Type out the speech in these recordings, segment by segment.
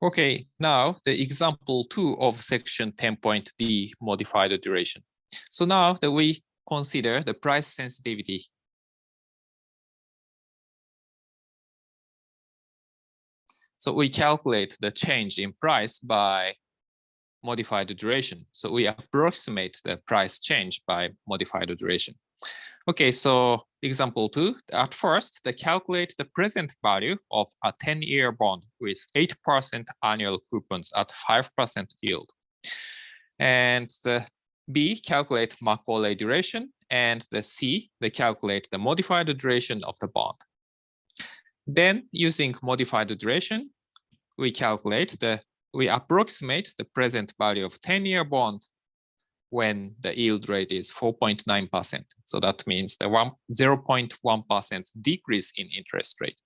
Okay, now the example 2 of section 10.d modified duration. So now that we consider the price sensitivity. So we calculate the change in price by modified duration. So we approximate the price change by modified duration. Okay, so example 2, at first, they calculate the present value of a 10-year bond with 8% annual coupons at 5% yield. And the B, calculate Macaulay duration, and the C, they calculate the modified duration of the bond. Then, using modified duration, we approximate the present value of 10-year bond when the yield rate is 4.9%. So that means the 0.1% decrease in interest rate.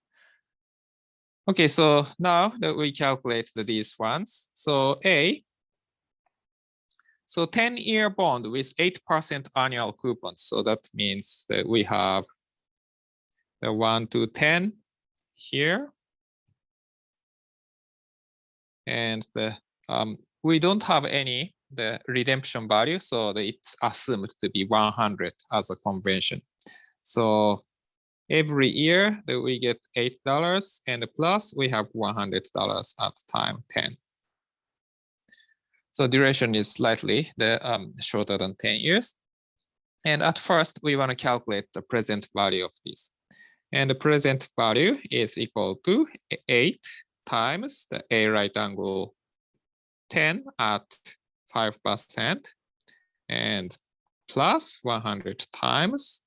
Okay, so now that we calculate these ones, so A, so 10-year bond with 8% annual coupons. So that means that we have the 1 to 10 here. And we don't have any the redemption value, so it's assumed to be 100 as a convention. So every year that we get $8 and plus we have $100 at time 10. So duration is slightly shorter than 10 years. And at first we want to calculate the present value of this. And the present value is equal to 8 times the A right angle 10 at 5% and plus 100 times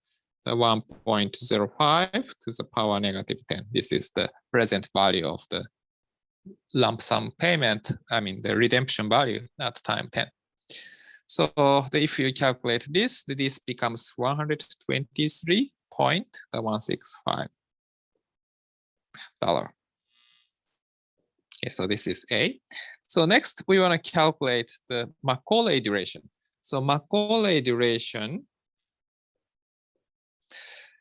the 1.05 to the power negative 10. This is the present value of the lump sum payment, the redemption value at time 10. So if you calculate this becomes $123.165. Okay, so this is A. So next, we want to calculate the Macaulay duration. So Macaulay duration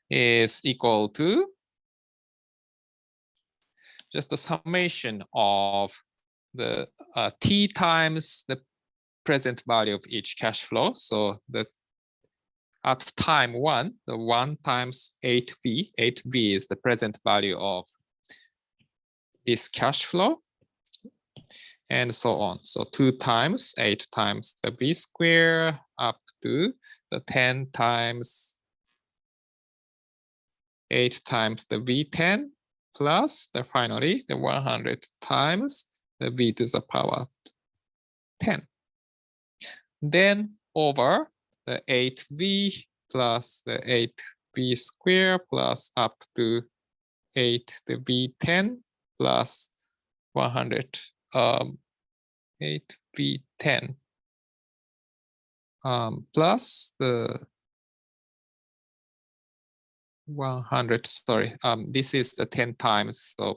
is equal to just the summation of the T times the present value of each cash flow. So at time 1, the 1 times 8V, 8V is the present value of this cash flow, and so on. So 2 times 8 times the V square up to the 10 times 8 times the V10 plus finally the 100 times the V to the power 10. Then over the 8V plus the 8V square plus up to 8 the V10 plus 100 8V10 plus the 100, sorry, this is the 10 times, so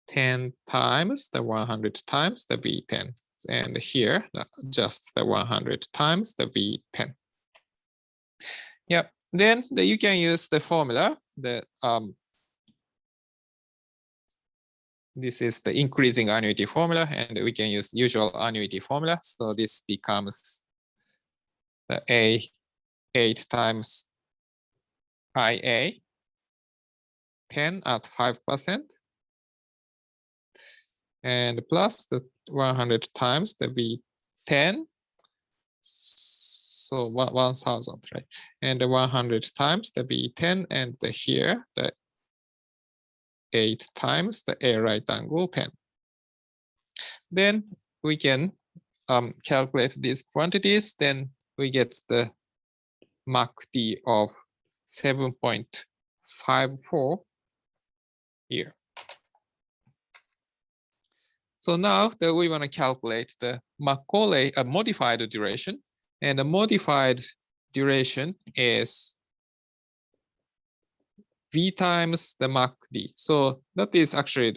10 times the 100 times the V10, and here just the 100 times the V10. Yeah, then you can use the formula that this is the increasing annuity formula, and we can use usual annuity formula. So this becomes the A 8 times IA 10 at 5%, and plus the 100 times the V10, so 1,000, right? And the 100 times the V10, and here the 8 times the A right angle 10. Then we can calculate these quantities. Then we get the MACD of 7.54 here. So now that we want to calculate the Macaulay modified duration, and the modified duration is V times the MACD. So that is actually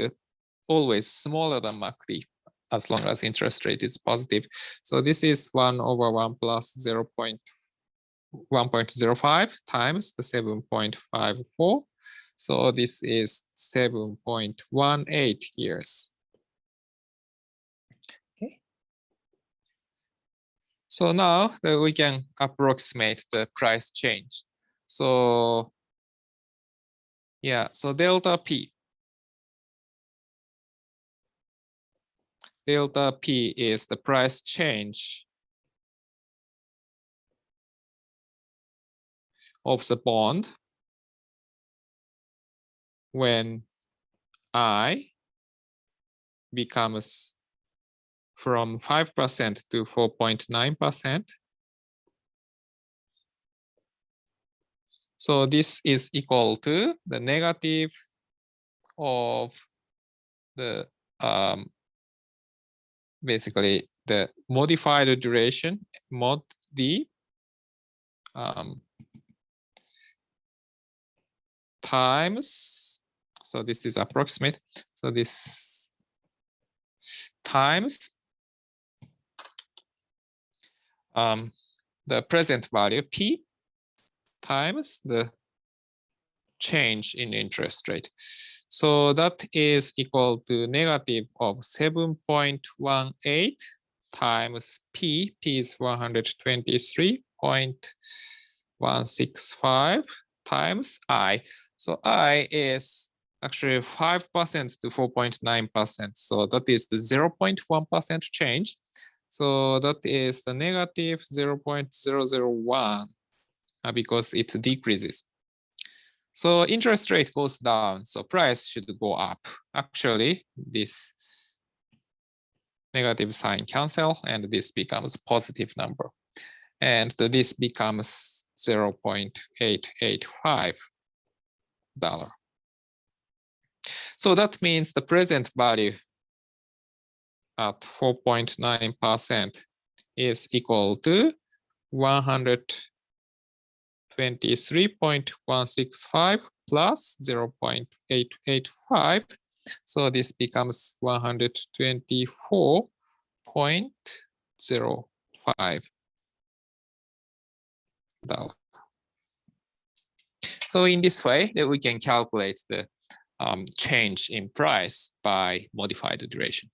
always smaller than MACD as long as interest rate is positive. So this is 1 over 1 plus 1.05 times the 7.54. So this is 7.18 years. Okay. So now we can approximate the price change. So yeah, so delta P. Delta P is the price change of the bond when I becomes from 5% to 4.9%. So this is equal to the negative of the basically the modified duration mod D times, so this is approximate, so this times the present value P times the change in interest rate. So that is equal to negative of 7.18 times P. P is 123.165 times I. So I is actually 5% to 4.9%. So that is the 0.1% change. So that is the negative 0.001 because it decreases. So interest rate goes down, so price should go up. Actually, this negative sign cancel, and this becomes positive number. And this becomes $0.885. So that means the present value at 4.9% is equal to 123.165 plus 0.885. So this becomes 124.05. So in this way, we can calculate the change in price by modified duration.